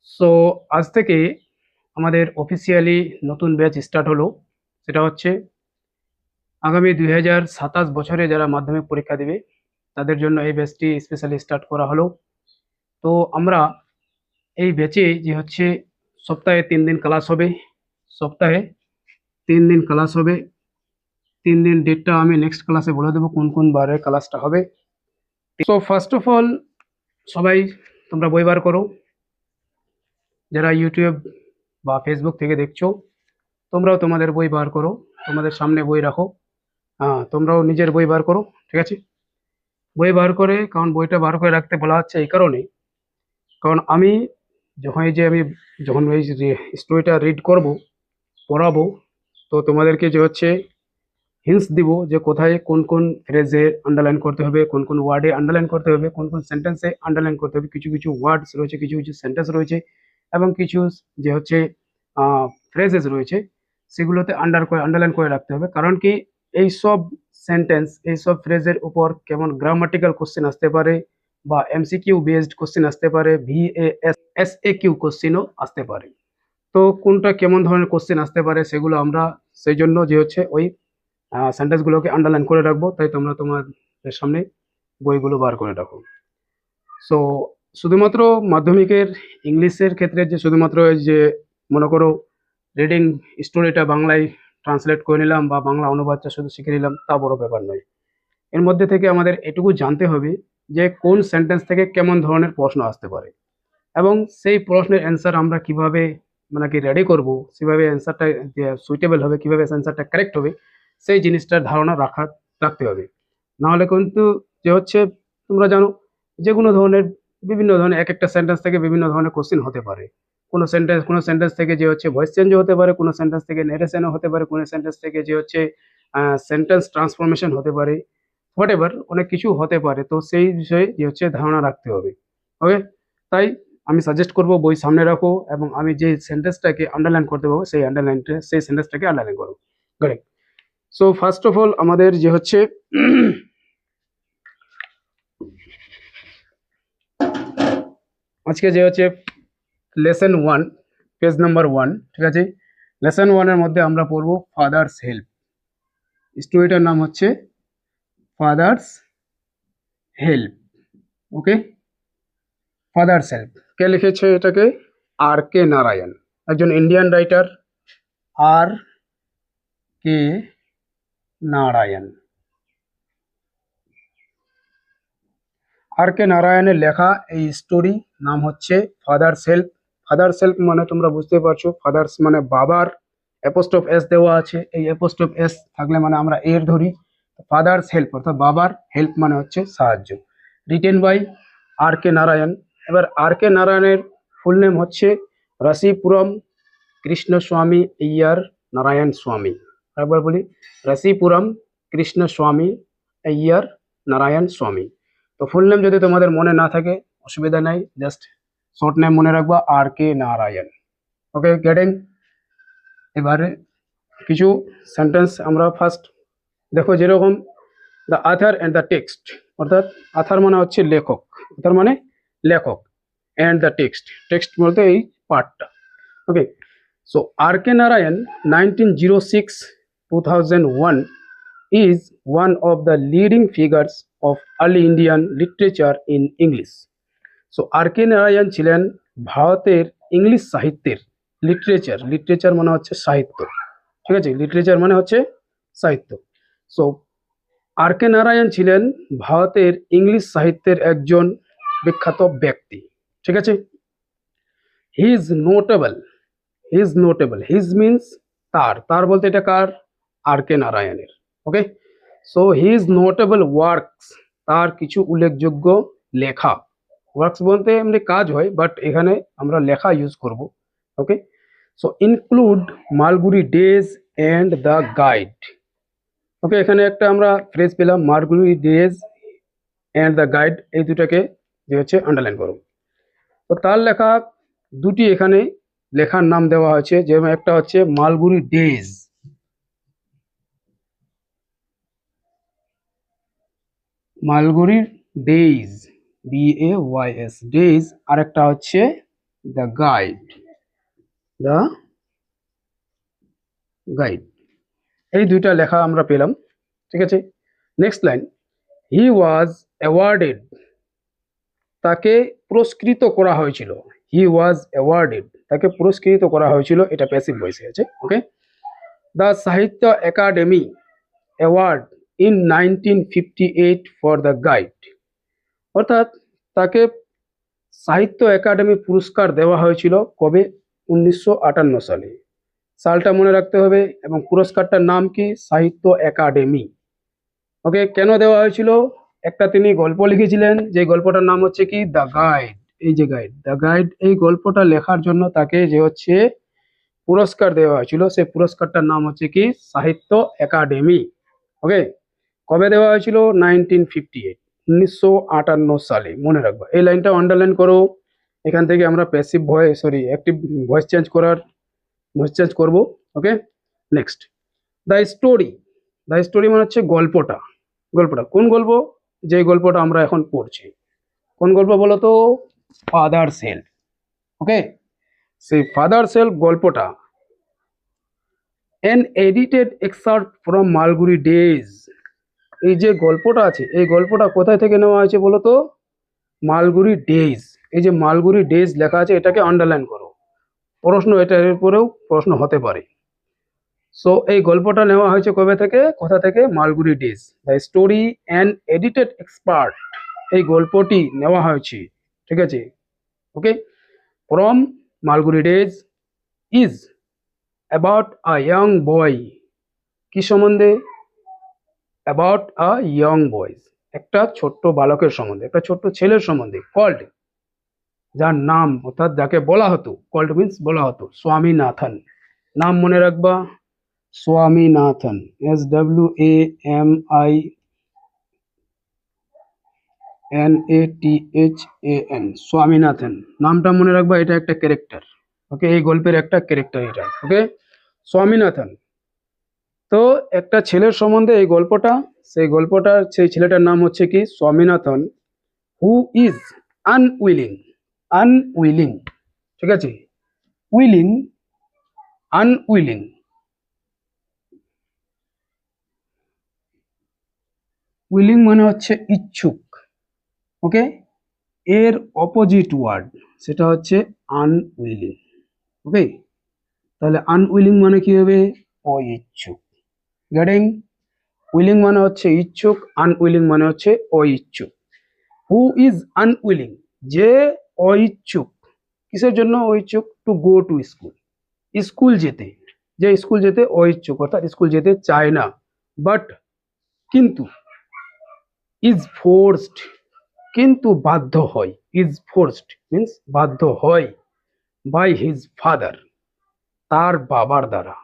So আজ থেকে আমাদের অফিসিয়ালি নতুন ব্যাচ স্টার্ট হলো। সেটা হচ্ছে আগামী 2027 বছরে যারা মাধ্যমিক পরীক্ষা দেবে তাদের জন্য এই ব্যাচটি স্পেশালি স্টার্ট করা হলো। তো আমরা এই ব্যাচে যে হচ্ছে সপ্তাহে 3 দিন ক্লাস হবে। সপ্তাহে 3 দিন ক্লাস হবে। 3 দিন ডেটটা আমি নেক্সট ক্লাসে বলে দেবো কোন কোন বারে ক্লাসটা হবে। সো ফার্স্ট অফ অল সবাই তোমরা বই বার করো। যারা ইউটিউব বা ফেসবুক থেকে দেখছো তোমরাও তোমাদের বই বার করো, তোমাদের সামনে বই রাখো। হ্যাঁ, তোমরাও নিজের বই বার করো। ঠিক আছে, বই বার করে, কারণ বইটা বার করে রাখতে বলা হচ্ছে এই কারণে, কারণ আমি যখন এই স্টোরিটা রিড করব, পড়াবো, তো তোমাদেরকে যে হচ্ছে হিন্টস দিব যে কোথায় কোন কোন ফ্রেজে আন্ডারলাইন করতে হবে, কোন কোন ওয়ার্ডে আন্ডারলাইন করতে হবে, কোন কোন সেন্টেন্সে আন্ডারলাইন করতে হবে। কিছু কিছু ওয়ার্ডস রয়েছে, কিছু কিছু সেন্টেন্স রয়েছে, এবং কিছু যে হচ্ছে ফ্রেজেস রয়েছে, সেগুলোতে আন্ডারলাইন করে রাখতে হবে। কারণ কি, এইসব সেন্টেন্স, এইসব ফ্রেজের উপর কেমন গ্রামাটিক্যাল কোশ্চেন আসতে পারে, বা এমসিকিউ বেসড কোশ্চেন আসতে পারে, এসএকিউ কোশ্চেনও আসতে পারে। তো কোনটা কেমন ধরনের কোশ্চেন আসতে পারে সেগুলো আমরা সেই জন্য যে হচ্ছে ওই সেন্টেন্সগুলোকে আন্ডারলাইন করে রাখবো। তাই তোমরা তোমাদের সামনে বইগুলো বার করে রাখো। সো শুধুমাত্র মাধ্যমিকের ইংলিশের ক্ষেত্রে যে শুধুমাত্র এই যে মনে করো রিডিং স্টোরিটা বাংলায় ট্রান্সলেট করে নিলাম বা বাংলা অনুবাদটা শুধু শিখে নিলাম, তা বড় ব্যাপার নয়। এর মধ্যে থেকে আমাদের এটুকু জানতে হবে যে কোন সেন্টেন্স থেকে কেমন ধরনের প্রশ্ন আসতে পারে, এবং সেই প্রশ্নের অ্যান্সার আমরা কিভাবে মানে কি রেডি করব, সেভাবে অ্যান্সারটা যে সুইটেবল হবে, কিভাবে অ্যান্সারটা কারেক্ট হবে, সেই জিনিসটার ধারণা রাখতে হবে। নাহলে কিন্তু যে হচ্ছে তোমরা জানো যে কোনো ধরনের বিভিন্ন ধরনের এক একটা সেন্টেন্স থেকে বিভিন্ন ধরনের কোশ্চেন হতে পারে। কোনো সেন্টেন্স থেকে যে হচ্ছে ভয়েস চেঞ্জও হতে পারে, কোনো সেন্টেন্স থেকে নেরেশনও হতে পারে, কোনো সেন্টেন্স থেকে যে হচ্ছে সেন্টেন্স ট্রান্সফরমেশন হতে পারে, হোয়াট এভার অনেক কিছু হতে পারে। তো সেই বিষয়ে যে হচ্ছে ধারণা রাখতে হবে। ওকে, তাই আমি সাজেস্ট করব বই সামনে রাখো, এবং আমি যে সেন্টেন্সটাকে আন্ডারলাইন করতে পারবো সেই সেন্টেন্সটাকে আন্ডারলাইন করো। Correct. So first of all আমাদের যে হচ্ছে আজকে যে হচ্ছে লেসন 1, পেজ নাম্বার 1। ঠিক আছে, লেসন 1-এর মধ্যে আমরা পড়বো ফাদার্স হেল্প। স্টোরিটার নাম হচ্ছে ফাদার্স হেল্প। ওকে, ফাদার্স হেল্প। কে লিখেছে এটাকে? R.K. নারায়ণ, একজন Indian writer. R.K. Narayan. R.K. নারায়ণের লেখা এই স্টোরি নাম হচ্ছে ফাদার্স হেল্প। ফাদার্স হেল্প মানে তোমরা বুঝতে পারছো, ফাদার্স মানে বাবার, অ্যাপোস্ট্রোফ এস দেওয়া আছে। এই অ্যাপোস্ট্রোফ এস থাকলে মানে আমরা এর ধরি। ফাদার্স হেল্প অর্থাৎ বাবার হেল্প মানে হচ্ছে সাহায্য। Written by R.K. নারায়ণ। এবার R.K. নারায়ণের ফুল নেম হচ্ছে রাসিপুরম কৃষ্ণস্বামী আইয়ার নারায়ণ স্বামী। একবার বলি, রাসিপুরম কৃষ্ণস্বামী আইয়ার নারায়ণ স্বামী। তো ফুল নেম যদি তোমাদের মনে না থাকে অসুবিধা নাই, জাস্ট শর্ট নেম মনে রাখবা R.K. নারায়ণ। ওকে, গেটিং? এবারে কিছু সেন্টেন্স আমরা ফার্স্ট দেখো, যেরকম the author and the text, অর্থাৎ আথার মানে হচ্ছে লেখক, আথার মানে লেখক, অ্যান্ড দ্য টেক্সট, টেক্সট বলতে এই পার্টটা। ওকে, so R.K. Narayan 1906-2001 is one of the leading figures of early Indian literature in English. So R.K. Narayan ছিলেন ভারতের ইংলিশ সাহিত্যের, লিটারেচার মানে হচ্ছে সাহিত্য। ঠিক আছে, লিটারেচার মানে হচ্ছে সাহিত্য। So R.K. নারায়ণ ছিলেন ভারতের ইংলিশ সাহিত্যের একজন বিখ্যাত ব্যক্তি। ঠিক আছে, he is notable. His means তার বলতে এটা কার? R.K. নারায়ণের। ওকে, সো হিজ নোটেবল ওয়ার্কস, তার কিছু উল্লেখযোগ্য লেখা। ওয়ার্কস বলতে এমনি কাজ হয়, বাট এখানে আমরা লেখা ইউজ করব। Okay, so include Malgudi days and the guide. Okay, এখানে একটা আমরা ফ্রেজ পেলাম, Malgudi days and the guide, এই দুটাকে যে হচ্ছে আন্ডারলাইন করো। তো তার লেখা দুটি এখানে লেখার নাম দেওয়া হয়েছে, যেমন একটা হচ্ছে মালগুড়ি ডেজ, মালগুড়ির ডেইজ, DAYS ডেইজ, আর একটা হচ্ছে দ্য গাইড, দ্য গাইড, এই দুইটা লেখা আমরা পেলাম। ঠিক আছে, next line, he was awarded, তাকে পুরস্কৃত করা হয়েছিল। হি ওয়াজ অ্যাওয়ার্ডেড, তাকে পুরস্কৃত করা হয়েছিল, এটা প্যাসিভ ভয়েসে আছে। ওকে, দ্য সাহিত্য academy award in 1958 for the guide, অর্থাৎ তাকে সাহিত্য একাডেমি পুরস্কার দেওয়া হয়েছিল কবে? 1958 সালে। সালটা মনে রাখতে হবে এবং পুরস্কারটার নাম কি? সাহিত্য একাডেমি। ওকে, কেন দেওয়া হয়েছিল? একটা তিনি গল্প লিখেছিলেন, যে গল্পটার নাম হচ্ছে কি? The guide. এই যে গাইড, দ্য গাইড, এই গল্পটা লেখার জন্য তাকে যে হচ্ছে পুরস্কার দেওয়া হয়েছিল, সেই পুরস্কারটার নাম হচ্ছে কি? সাহিত্য একাডেমি। ওকে, কবে দেওয়া হয়েছিল? 1958, 1958 সালে, মনে রাখবা। এই লাইনটা আন্ডারলাইন করো। এখান থেকে আমরা passive voice, active voice change করব। Okay, next, the story. The story মানে হচ্ছে গল্পটা। গল্পটা কোন গল্প? যে গল্পটা আমরা এখন পড়ছি, কোন গল্প বলো তো? Father self. ওকে, সেই ফাদার সেলফ গল্পটা an edited excerpt from Malgudi days, এই যে গল্পটা আছে, এই গল্পটা কোথায় থেকে নেওয়া হয়েছে বলো তো? মালগুড়ি ডেজ। এই যে মালগুড়ি ডেজ লেখা আছে, এটাকে আন্ডারলাইন করো। প্রশ্ন এটার উপরেও প্রশ্ন হতে পারে। সো এই গল্পটা নেওয়া হয়েছে কবে থেকে, কোথা থেকে? Malgudi days. The story and edited excerpt, এই গল্পটি নেওয়া হয়েছে, ঠিক আছে, okay, from Malgudi days, is about a young boy, কি সম্বন্ধে? অ্যাবাউট আ ইয়ং বয়েজ, একটা ছোট্ট বালকের সম্বন্ধে, একটা ছোট্ট ছেলের সম্বন্ধে। কল্ড, যার নাম, অর্থাৎ যাকে বলা হতো, কল্ড মিন্স বলা হতো, স্বামীনাথন। নাম মনে রাখবা, স্বামীনাথন, SWAMINATHAN, স্বামীনাথন, নামটা মনে রাখবা, এটা একটা ক্যারেক্টার। ওকে, এই গল্পের একটা ক্যারেক্টার এটা। ওকে, স্বামীনাথন। তো একটা ছেলের সম্বন্ধে এই গল্পটা, সেই ছেলেটার নাম হচ্ছে কি? Swaminathan, who is unwilling. Unwilling, ঠিক আছে, উইলিং, আনউইলিং, উইলিং মানে হচ্ছে ইচ্ছুক। ওকে, এর অপোজিট ওয়ার্ড সেটা হচ্ছে আনউইলিং। ওকে, তাহলে আনউইলিং মানে কি হবে? অইচ্ছুক। গেটিং? উইলিং মানে হচ্ছে ইচ্ছুক, আনউইলিং মানে হচ্ছে অইচ্ছুক। হু ইজ আনউইলিং, যে অইচ্ছুক। কিসের জন্য অইচ্ছুক? To go to school, school যেতে, যে স্কুল যেতে অইচ্ছুক, অর্থাৎ স্কুল যেতে চায় না। বাট, কিন্তু, ইজ ফোর্সড, কিন্তু বাধ্য হয়। ইজ ফোর্সড মিন্স বাধ্য হয়, বাই হিজ ফাদার, তার বাবার দ্বারা।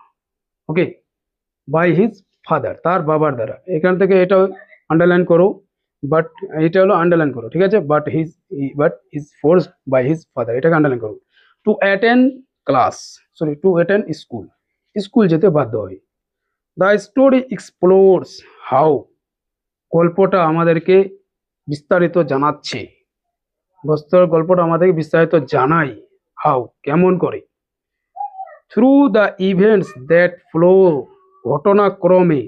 ওকে, বাই হিজ ফাদার, তার বাবার দ্বারা। এখান থেকে এটা আন্ডারলাইন করো, বাট এটা হলো আন্ডারলাইন করো, ঠিক আছে, but is forced by his father, এটাকে আন্ডারলাইন করো। To attend class, to attend school, school যেতে বাধ্য হয়। দ্য স্টোরি এক্সপ্লোরস হাউ, গল্পটা আমাদেরকে বিস্তারিত জানাচ্ছে, গল্পটা আমাদেরকে বিস্তারিত জানায়। হাউ, কেমন করে? Through the events that flow, ঘটনাক্রমে,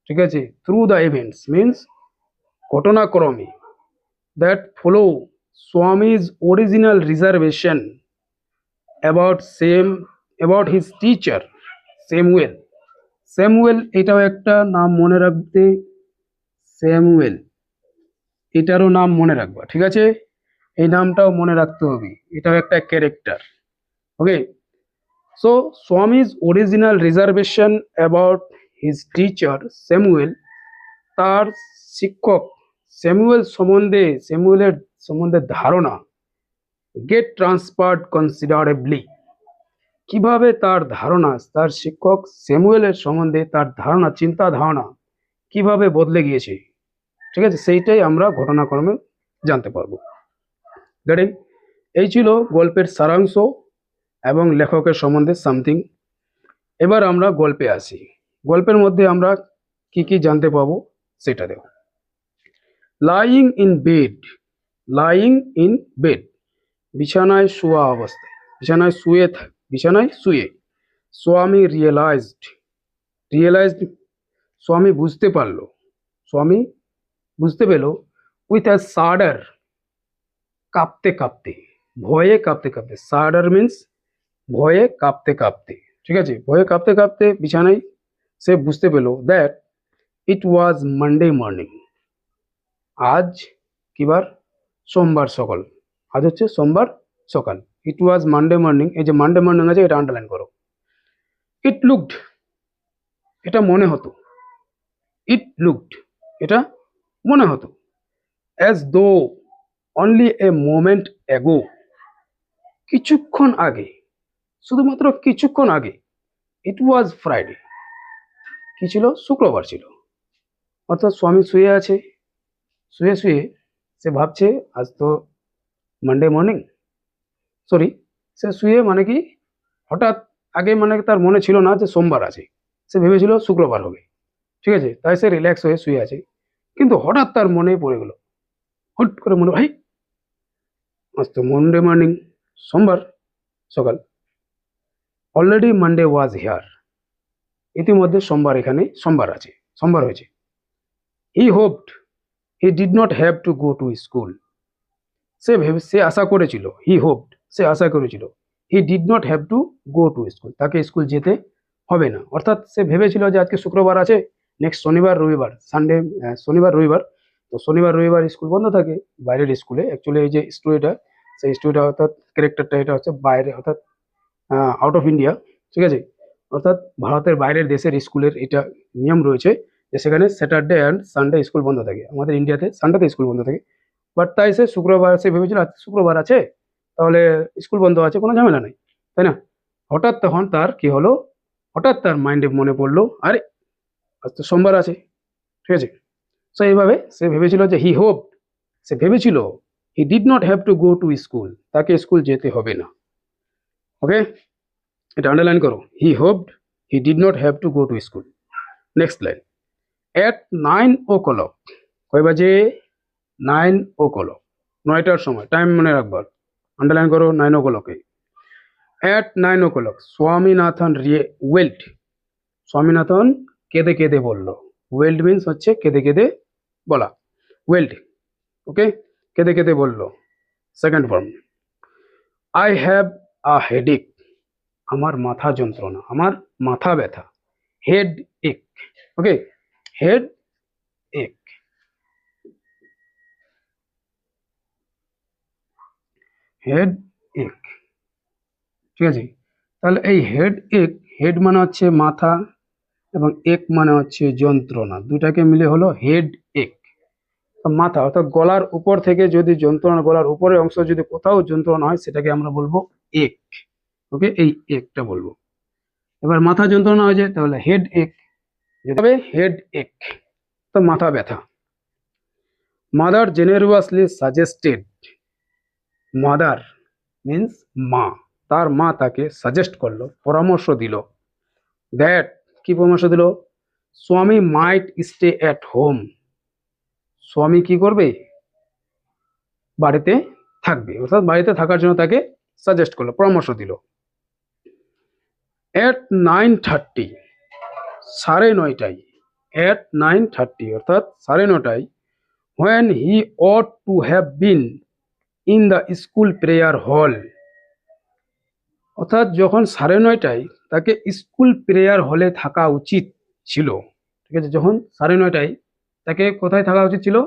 ঠিক আছে, থ্রু দ্য ইভেন্টস মিন্স ঘটনাক্রমে, that flow Swami's original reservation about his teacher Samuel. Samuel, এটাও একটা নাম মনে রাখতে, স্যামুয়েল, এটারও নাম মনে রাখবা, ঠিক আছে, এই নামটাও মনে রাখতে হবে, এটাও একটা character. Okay, so Swami's original reservation about his teacher Samuel, তার শিক্ষক স্যামুয়েলের সম্বন্ধে ধারণা, গেট ট্রান্সফার্ড কনসিডারেবলি, কিভাবে তার ধারণা, তার শিক্ষক স্যামুয়েলের সম্বন্ধে তার ধারণা, চিন্তা ধারণা কিভাবে বদলে গিয়েছে, ঠিক আছে, সেইটাই আমরা ঘটনাক্রমে জানতে পারবো। গেটিং? এই ছিল গল্পের সারাংশ এবং লেখকের সম্বন্ধে সামথিং। এবার আমরা গল্পে আসি। গল্পের মধ্যে আমরা কি কি জানতে পাবো সেটা দেখো। Lying in bed, lying in bed, বিছানায় শোয়া অবস্থায়, বিছানায় শুয়ে স্বামী রিয়েলাইজড, স্বামী বুঝতে পারলো, স্বামী বুঝতে পেল, উইথ আ শাডার, কাঁপতে কাঁপতে, ভয়ে কাঁপতে কাঁপতে, শাডার মিন্স ভয়ে কাঁপতে কাঁপতে, ঠিক আছে, ভয়ে কাঁপতে কাঁপতে বিছানায় সে বুঝতে পেল that it was Monday morning, আজ কিবার, সোমবার সকাল, আজ হচ্ছে সোমবার সকাল। ইট ওয়াজ মানডে মর্নিং, এই যে মানডে মর্নিং আছে এটা আন্ডারলাইন করো। ইট লুকড, এটা মনে হতো, ইট লুকড, এটা মনে হতো, as though only a moment ago, কিছুক্ষণ আগে, শুধুমাত্র কিছুক্ষণ আগে, ইট ওয়াজ ফ্রাইডে, কি ছিল, শুক্রবার ছিল। অর্থাৎ স্বামী শুয়ে আছে, শুয়ে শুয়ে সে ভাবছে আজ তো মানডে মর্নিং, সরি, সে শুয়ে মানে কি হঠাৎ আগে মানে তার মনে ছিল না যে সোমবার আছে, সে ভেবেছিল শুক্রবার হবে, ঠিক আছে, তাই সে রিল্যাক্স হয়ে শুয়ে আছে, কিন্তু হঠাৎ তার মনে পড়ে গেল, হুট করে মনে, ভাই আজ তো মানডে মর্নিং, সোমবার সকাল, অলরেডি মানডে ওয়াজ হিয়ার, ইতিমধ্যে সোমবার এখানে সোমবার আছে, সোমবার হয়েছে। He hoped he did not have to go to school, সে আশা করেছিল, হি হোপড, সে আশা করেছিল, he did not have to go to school, তাকে স্কুল যেতে হবে না, অর্থাৎ সে ভেবেছিল যে আজকে শুক্রবার আছে, নেক্সট শনিবার রবিবার, সানডে, শনিবার রবিবার, তো শনিবার রবিবার স্কুল বন্ধ থাকে বাইরের স্কুলে, অ্যাকচুয়ালি এই যে স্টোরিটা, সেই স্টোরিটা অর্থাৎ ক্যারেক্টারটা এটা হচ্ছে বাইরে, অর্থাৎ আউট অফ ইন্ডিয়া, ঠিক আছে, অর্থাৎ ভারতের বাইরের দেশের স্কুলের এটা নিয়ম রয়েছে যে সেখানে স্যাটারডে অ্যান্ড সানডে স্কুল বন্ধ থাকে, আমাদের ইন্ডিয়াতে সানডেতে স্কুল বন্ধ থাকে, বাট তাই সে শুক্রবার, সে ভেবেছিল আজ শুক্রবার আছে তাহলে স্কুল বন্ধ আছে, কোনো ঝামেলা নেই, তাই না। হঠাৎ তখন তার কি হলো, হঠাৎ তার মাইন্ডে মনে পড়লো, আরে আজ তো সোমবার আছে, ঠিক আছে, সো এইভাবে সে ভেবেছিল যে হি হোপ, সে ভেবেছিল he did not have to go to school, তাকে স্কুল যেতে হবে না। ওকে, এটা আন্ডারলাইন করো, he hoped he did not have to go to school. Next line, at 9 o'clock, কয় বাজে, 9 o'clock, 9টার সময়, টাইম মনে রাখবার, আন্ডারলাইন করো 9 o'clock-এ। At 9 o'clock Swaminathan wailed, Swaminathan কেঁদে কেঁদে বলল, ওয়েল্ট মিন্স হচ্ছে কেঁদে কেঁদে বলা, ওয়েল্ট, ওকে, কেঁদে কেঁদে বলল, second form, I have a headache, আমার মাথা যন্ত্রণা, আমার মাথা ব্যথা, হেড এক, ওকে, হেড এক, হেড এক, ঠিক আছে, তাহলে এই হেড এক, হেড মানে হচ্ছে মাথা এবং এক মানে হচ্ছে যন্ত্রণা, দুটাকে মিলে হলো হেড এক। মাথা অর্থাৎ গলার উপর থেকে যদি যন্ত্রণা, গলার উপরের অংশ যদি কোথাও যন্ত্রণা হয় সেটাকে আমরা বলবো এক, ওকে, এই একটা বলবো। এবার মাথা যন্ত্রণা হয়েছে তাহলে হেড এক, হবে হেড এক, তো মাথা ব্যথা। মাদার জেনারোয়াসলি সাজেস্টেড, মাদার মিন্স মা, তার মা তাকে সাজেস্ট করলো, পরামর্শ দিল, দ্যাট, কি পরামর্শ দিল, স্বামী মাইট স্টে অ্যাট হোম, স্বামী কি করবে, বাড়িতে থাকবে, অর্থাৎ বাড়িতে থাকার জন্য তাকে সাজেস্ট করলো, পরামর্শ দিল। অ্যাট 9:30, 9:30, অ্যাট 9:30 অর্থাৎ 9:30, when he ought to have been in the school prayer hall, অর্থাৎ যখন 9:30 তাকে স্কুল প্রেয়ার হলে থাকা উচিত ছিল, ঠিক আছে, যখন 9:30 তাকে কোথায় থাকা উচিত ছিল,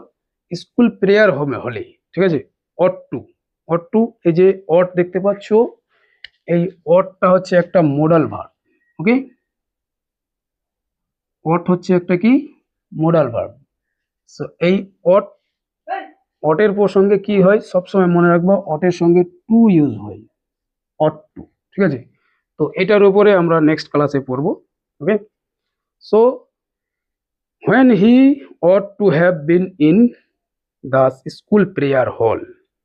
স্কুল প্রেয়ার হোমে, হলে, ঠিক আছে, অট টু, অট টু, এই যে অট দেখতে পাচ্ছ, এই অটটা হচ্ছে একটা মোডাল ভার্ব, ওকে, অট হচ্ছে একটা কি, মোডাল ভার্ব। সো এই অট, অটের সঙ্গে কি হয় সবসময় মনে রাখবো, অটের সঙ্গে টু ইউজ হয়, অট টু, ঠিক আছে, তো এটার উপরে আমরা নেক্সট ক্লাসে পড়বো, okay. So when he ought to have been in the school prayer hall,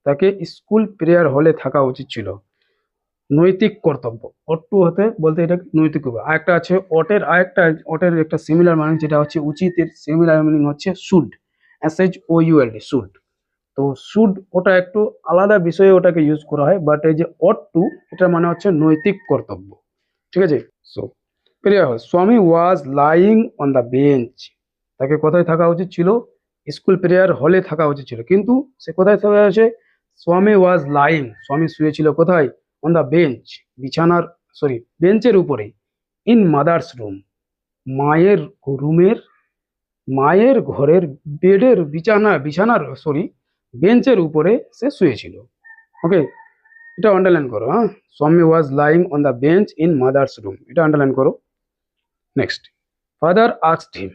তাকে স্কুল প্রেয়ার হলে থাকা উচিত ছিল, নৈতিক কর্তব্য, অট টু হতে বলতে এটা নৈতিক কর্তব্য। আরেকটা আছে অটের, আরেকটা অটের একটা সিমিলার মিনিং যেটা হচ্ছে উচিতের সিমিলার মিনিং হচ্ছে should, S H O U L D, should, তো শুড ওটা একটু আলাদা বিষয়ে ওটাকে ইউজ করা হয়, বাট এই যে অট টু এটা মানে হচ্ছে নৈতিক কর্তব্য। ঠিক আছে। সো ক্লিয়ার হয়। স্বামী was lying on the bench, তাকে কোথায় থাকা উচিত ছিল? স্কুল প্রেয়ার হলে থাকা উচিত ছিল, কিন্তু সে কোথায় থাকা হয়েছে? স্বামী ওয়াজ লাইং, স্বামী শুয়েছিল কোথায়? অন দ্য বেঞ্চ, বিছানার, সরি বেঞ্চের উপরে। ইন মাদার্স রুম, মায়ের রুমের, মায়ের ঘরের বেডের বিছানার সরি বেঞ্চের উপরে সে শুয়েছিল। ওকে, এটা আন্ডারলাইন করো। হ্যাঁ, স্বামী was lying on the bench in mother's room, এটা আন্ডারলাইন করো। নেক্সট, ফাদার আস্কড হিম,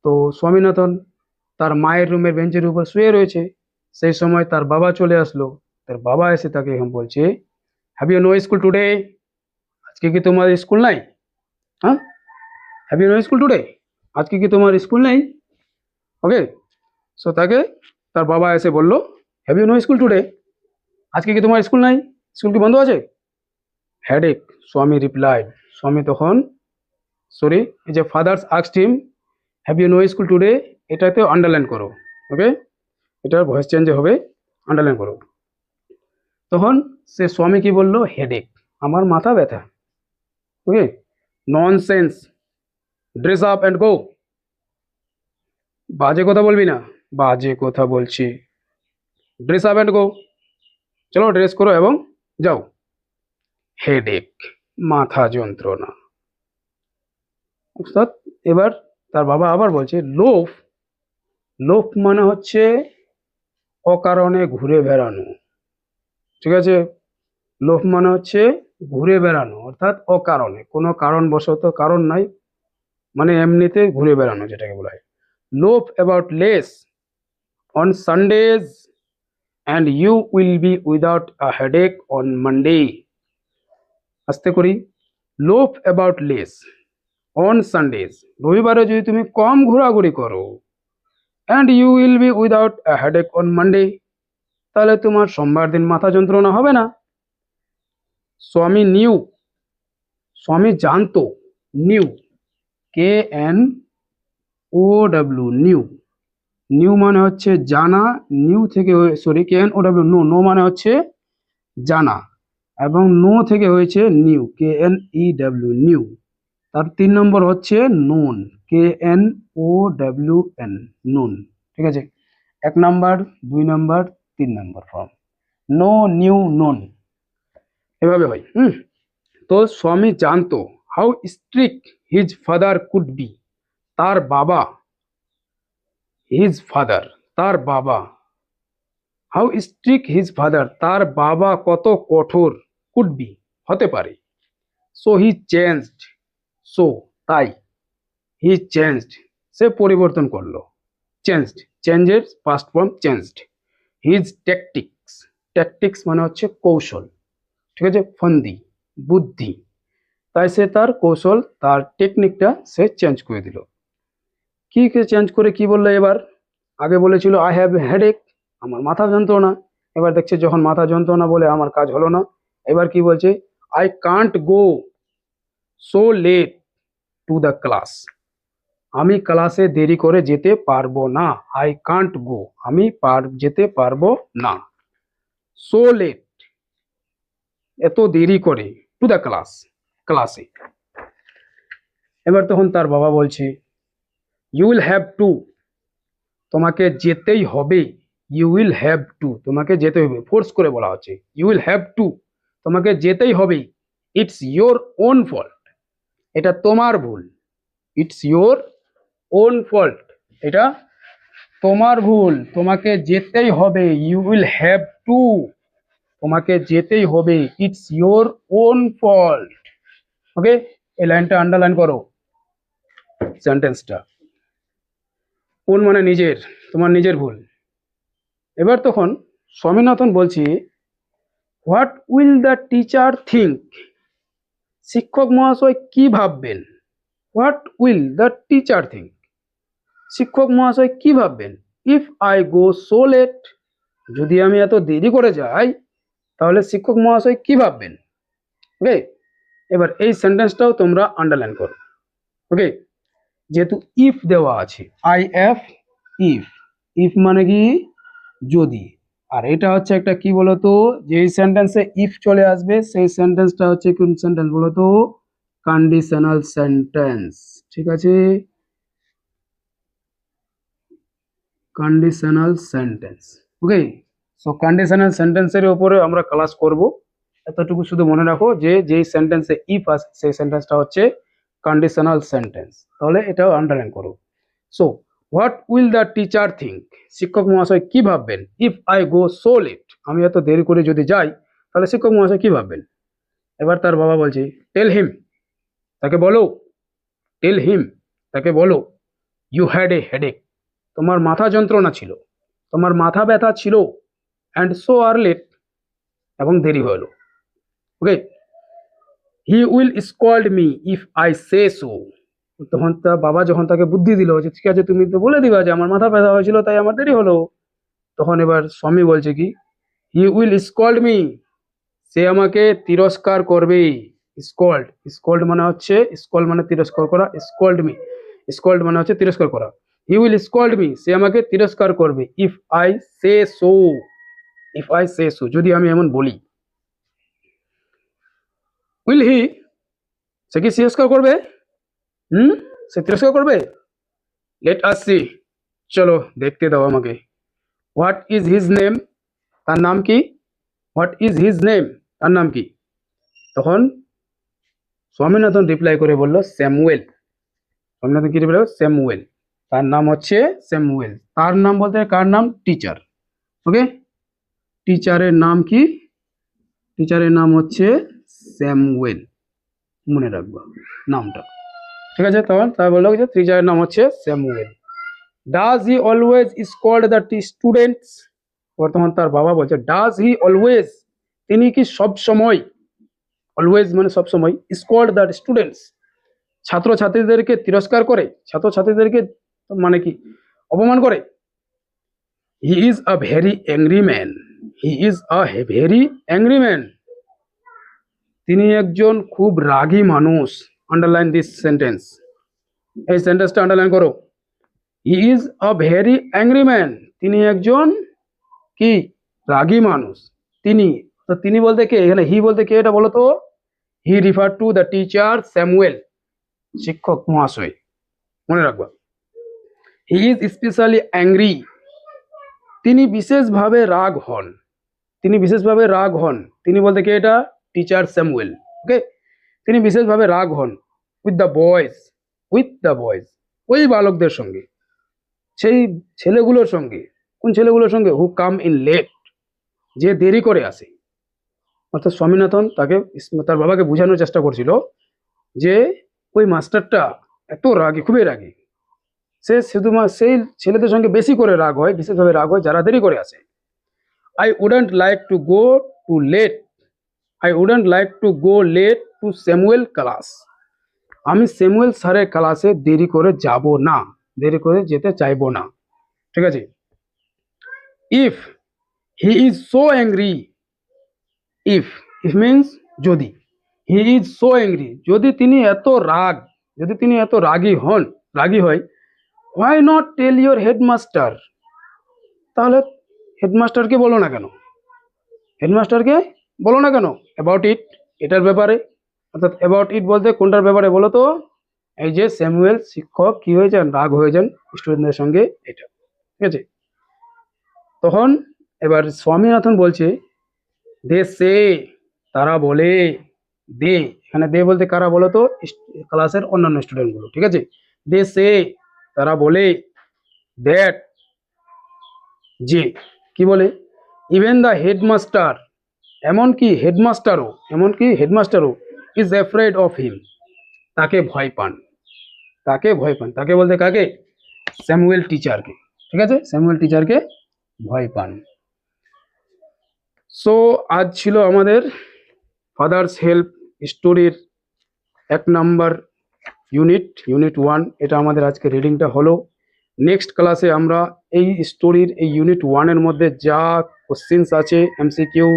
তো স্বামীনাথন তার মায়ের রুমের বেঞ্চের উপর শুয়ে রয়েছে, সেই সময় তার বাবা চলে আসলো। তার বাবা এসে তাকে এখন বলছে, have you no school today, আজকে কি তোমার স্কুল নাই? হ্যাঁ, have you no school today, আজকে কি তোমার স্কুল নেই? ওকে, সো তাকে তার বাবা এসে বললো, have you no school today, আজকে কি তোমার স্কুল নাই? স্কুল কি বন্ধ আছে? হেডেক, স্বামী রিপ্লাইড, স্বামী তখন, সরি এই যে father's asked him, have you no school today, এটাতে আন্ডারলাইন করো। ওকে, এটার ভয়েস চেঞ্জ হবে, আন্ডারলাইন করো। তখন সে স্বামী কি বললো? হেডেক, আমার মাথা ব্যথা। Okay, nonsense, dress up and go, বাজে কথা বলবি না, বাজে কথা বলছি, ড্রেস আপ অ্যান্ড গো, চলো ড্রেস করো এবং যাও। হেডেক, মাথা যন্ত্রণা। অর্থাৎ এবার তার বাবা আবার বলছে, লোফ, লোফ মানে হচ্ছে অকারণে ঘুরে বেড়ানো। ঠিক আছে, লোফ মানে হচ্ছে ঘুরে বেড়ানো, অর্থাৎ অকারণে, কোনো কারণবশত, কারণ নাই, মানে এমনিতে ঘুরে বেড়ানো যেটাকে বলা হয়। Loaf about less on Sundays and you will be without a headache on Monday. আস্তে করি, loaf about less on Sundays, রবিবারে যদি তুমি কম ঘোরাঘুরি করো, and you will be without a headache on Monday, তাহলে তোমার সোমবার দিন মাথা যন্ত্রণা হবে না। স্বামী নিউ, স্বামী জানতো, knew, K N O W, knew, knew মানে হচ্ছে জানা, নিউ থেকে sorry K N O W, know, know মানে হচ্ছে জানা, এবং নো থেকে হয়েছে knew, K N E W, knew. তার 3 নম্বর হচ্ছে known, K N O W N, known. ঠিক আছে, 1 number, 2 number, 3 number form, know, knew, known, এভাবে হয়। তো স্বামী জানতো, how strict his father could B, তার বাবা, হিজ ফাদার, তার বাবা, হাউ স্ট্রিক্ট হিজ ফাদার, তার বাবা কত কঠোর, কুড বি হতে পারে। সো হি চেঞ্জড, সো তাই, হি চেঞ্জড সে পরিবর্তন করলো, চেঞ্জড, চেঞ্জের past form changed, his tactics, tactics মানে হচ্ছে কৌশল। ঠিক আছে, ফন্দি, বুদ্ধি, তাই সে তার কৌশল, তার টেকনিকটা সে চেঞ্জ করে দিল। কি চেঞ্জ করে কি বললো এবার? আগে বলেছিল আই হ্যাভ হেডেক, আমার মাথা যন্ত্রণা, এবার দেখছে যখন মাথা যন্ত্রণা বলে আমার কাজ হলো না, এবার কি বলছে? I can't go so late to the class, আমি ক্লাসে দেরি করে যেতে পারবো না। আই কান্ট গো, আমি যেতে পারবো না। সো লেট, এত দেরি করে, টু দ্য ক্লাস, ক্লাসে। এবার তখন তার বাবা বলছে, ইউ উইল হ্যাভ টু, তোমাকে যেতেই হবে, ইউ উইল হ্যাভ টু, তোমাকে যেতে হবে, ফোর্স করে বলা হচ্ছে, ইউ উইল হ্যাভ টু, তোমাকে যেতেই হবে, ইটস ইয়োর ওন ফল্ট, এটা তোমার ভুল, ইটস ইয়োর ওন ফল্ট, এটা তোমার ভুল, তোমাকে যেতেই হবে, ইউ উইল হ্যাভ টু, তোমাকে যেতেই হবে, ইটস ইয়োর ওন ফল্ট। ওকে, এই লাইনটা আন্ডারলাইন করো, সেন্টেন্সটা। ওন মানে নিজের, তোমার নিজের ভুল। এবার তখন স্বামীনাথন বলছি, what will the teacher think, শিক্ষক মহাশয় কি ভাববেন? What will the teacher think, শিক্ষক মহাশয় কি ভাববেন? If I go so late, যদি আমি এত দেরি করে যাই তাহলে শিক্ষক মহাশয় কি ভাববেন? ওকে, এবার এই সেন্টেন্সটাও তোমরা আন্ডারলাইন করো। ওকে, যেহেতু ইফ দেওয়া আছে, আই এফ, ইফ, ইফ মানে কি? যদি। আর এটা হচ্ছে একটা কি বলতো, যেই সেন্টেন্সে ইফ চলে আসবে সেই সেন্টেন্সটা হচ্ছে কোন সেন্টেন্স বলতো, কন্ডিশনাল সেন্টেন্স। ঠিক আছে, কন্ডিশনাল সেন্টেন্স। ওকে, সো কন্ডিশনাল সেন্টেন্সের উপরে আমরা ক্লাস করব। এতটুকু শুধু মনে রাখো যে যেই সেন্টেন্সে ইফ আসে সেই সেন্টেন্সটা হচ্ছে কন্ডিশনাল সেন্টেন্স। তাহলে এটাও আন্ডারলাইন করো। So what will the teacher think, শিক্ষক মহাশয় কি ভাববেন, if I go so late, আমি এত দেরি করে যদি যাই তাহলে শিক্ষক মহাশয় কি ভাববেন। এবার তার বাবা বলছে টেল হিম, তাকে বলো, টেল হিম, তাকে বলো, ইউ হ্যাড এ হেডেক, তোমার মাথা যন্ত্রণা ছিল, তোমার মাথা ব্যথা ছিল, অ্যান্ড সো আর লেট, এবং দেরি হলো। Okay, he will scold me if I say so, তখন তার বাবা যখন তাকে বুদ্ধি দিল যে ঠিক আছে তুমি তো বলে দিবা যে আমার মাথা ব্যথা হয়েছিল তাই আমার দেরি হলো, তখন এবার স্বামী বলছে কি, হি উইল স্কল্ড মি, সে আমাকে তিরস্কার করবে। স্কল্ড, স্কল্ড মানে হচ্ছে, স্কল্ড মানে তিরস্কার করা, স্কল্ড মি, স্কল্ড মানে হচ্ছে তিরস্কার করা। হি উইল স্কল্ড মি, সে আমাকে তিরস্কার করবে, if I say so, if I say so, যদি আমি এমন বলি। উইল হি, সে কি তিরস্কার করবে, সে তিরস্কার করবে। লেট আস সি, চলো দেখতে দাও আমাকে। হোয়াট ইজ হিজ নেম, তার নাম কি, হোয়াট ইজ হিজ নেম, তার নাম কি। তখন স্বামীনাথন রিপ্লাই করে বলল স্যামুয়েল। স্বামীনাথন কি রিপ্লাই, স্যামুয়েল, তার নাম হচ্ছে স্যামুয়েল। তার নাম বলতে কার নাম, টিচার। ওকে, টিচারের নাম কি, টিচারের নাম হচ্ছে স্যামুয়েল, মনে রাখবো নামটা। ঠিক আছে, তখন তাই বললো যে টিচারের নাম হচ্ছে Samuel. Does he always scold the students, বর্তমান তার বাবা বলছে ডাজ হি অলওয়েজ, তিনি কি সব সময়, অলওয়েজ মানে সব সময়, স্কল্ড দ্য স্টুডেন্টস, ছাত্রছাত্রীদেরকে তিরস্কার করে, ছাত্রছাত্রীদেরকে মানে কি অপমান করে। He is a very angry man, he is a very angry man, তিনি একজন খুব রাগী মানুষ। আন্ডারলাইন দিস সেন্টেন্স, এই সেন্টেন্সটা আন্ডারলাইন করো। He is a very angry man, তিনি একজন কি রাগী মানুষ। তিনি, তো তিনি বলতে কে, এখানে হি বলতে কে এটা বলো তো, হি refer to the teacher Samuel, শিক্ষক মহাশয়, মনে রাখবা। হি ইজ স্পেশালি অ্যাংরি, তিনি বিশেষভাবে রাগ হন, তিনি বিশেষভাবে রাগ হন, তিনি বলতে কে এটা, টিচার স্যামুয়েল। ওকে, তিনি বিশেষভাবে রাগ হন with the boys, with the boys, ওই বালকদের সঙ্গে, সেই ছেলেগুলোর সঙ্গে। কোন ছেলেগুলোর সঙ্গে, হু কাম ইন লেট, যে দেরি করে আসে। অর্থাৎ স্বামীনাথন তাকে, তার বাবাকে বোঝানোর চেষ্টা করছিল যে ওই মাস্টারটা এত রাগী, খুবই রাগী, সে শুধুমাত্র সেই ছেলেদের সঙ্গে বেশি করে রাগ হয়, বিশেষভাবে রাগ হয় যারা দেরি করে আসে। I wouldn't like to go to late, I wouldn't like to go late to Samuel class, আমি স্যামুয়েল স্যারের ক্লাসে দেরি করে যাব না, দেরি করে যেতে চাইবো না। ঠিক আছে, if he is so angry, if, if means যদি, হি ইজ সো অ্যাংরি, যদি তিনি এত রাগ, যদি তিনি এত রাগী হন, রাগী হয়, why not tell your headmaster, তাহলে হেডমাস্টারকে বলো না কেন, হেডমাস্টারকে বলো না কেন অ্যাবাউট ইট, এটার ব্যাপারে। অর্থাৎ অ্যাবাউট ইট বলতে কোনটার ব্যাপারে বলো তো, এই যে স্যামুয়েল শিক্ষক কি হয়ে যান, রাগ হয়ে যান স্টুডেন্টদের সঙ্গে, এটা। ঠিক আছে, তখন এবার স্বামীনাথন বলছে দে সে, তারা বলে, দে, এখানে দে বলতে কারা বলো তো, ক্লাসের অন্যান্য স্টুডেন্টগুলো। ঠিক আছে, দে সে, তারা বলে, দ্যাট, যে, কি বলে, ইভেন দ্য হেডমাস্টার, এমনকি হেডমাস্টারও, এমনকি হেডমাস্টারও, ইজ অ্যাফ্রেড অফ হিম, তাকে ভয় পান, তাকে ভয় পান, তাকে বলতে কাকে, স্যামুয়েল টিচারকে। ঠিক আছে, স্যামুয়েল টিচারকে ভয় পান। সো আজ ছিল আমাদের ফাদার্স হেল্প স্টোরির 1 নম্বর ইউনিট, ইউনিট 1, এটা আমাদের আজকে রিডিংটা হলো। নেক্সট ক্লাসে আমরা এই স্টোরির এই ইউনিট 1 এর মধ্যে যা কোশ্চেন্স আছে, এমসিকিউ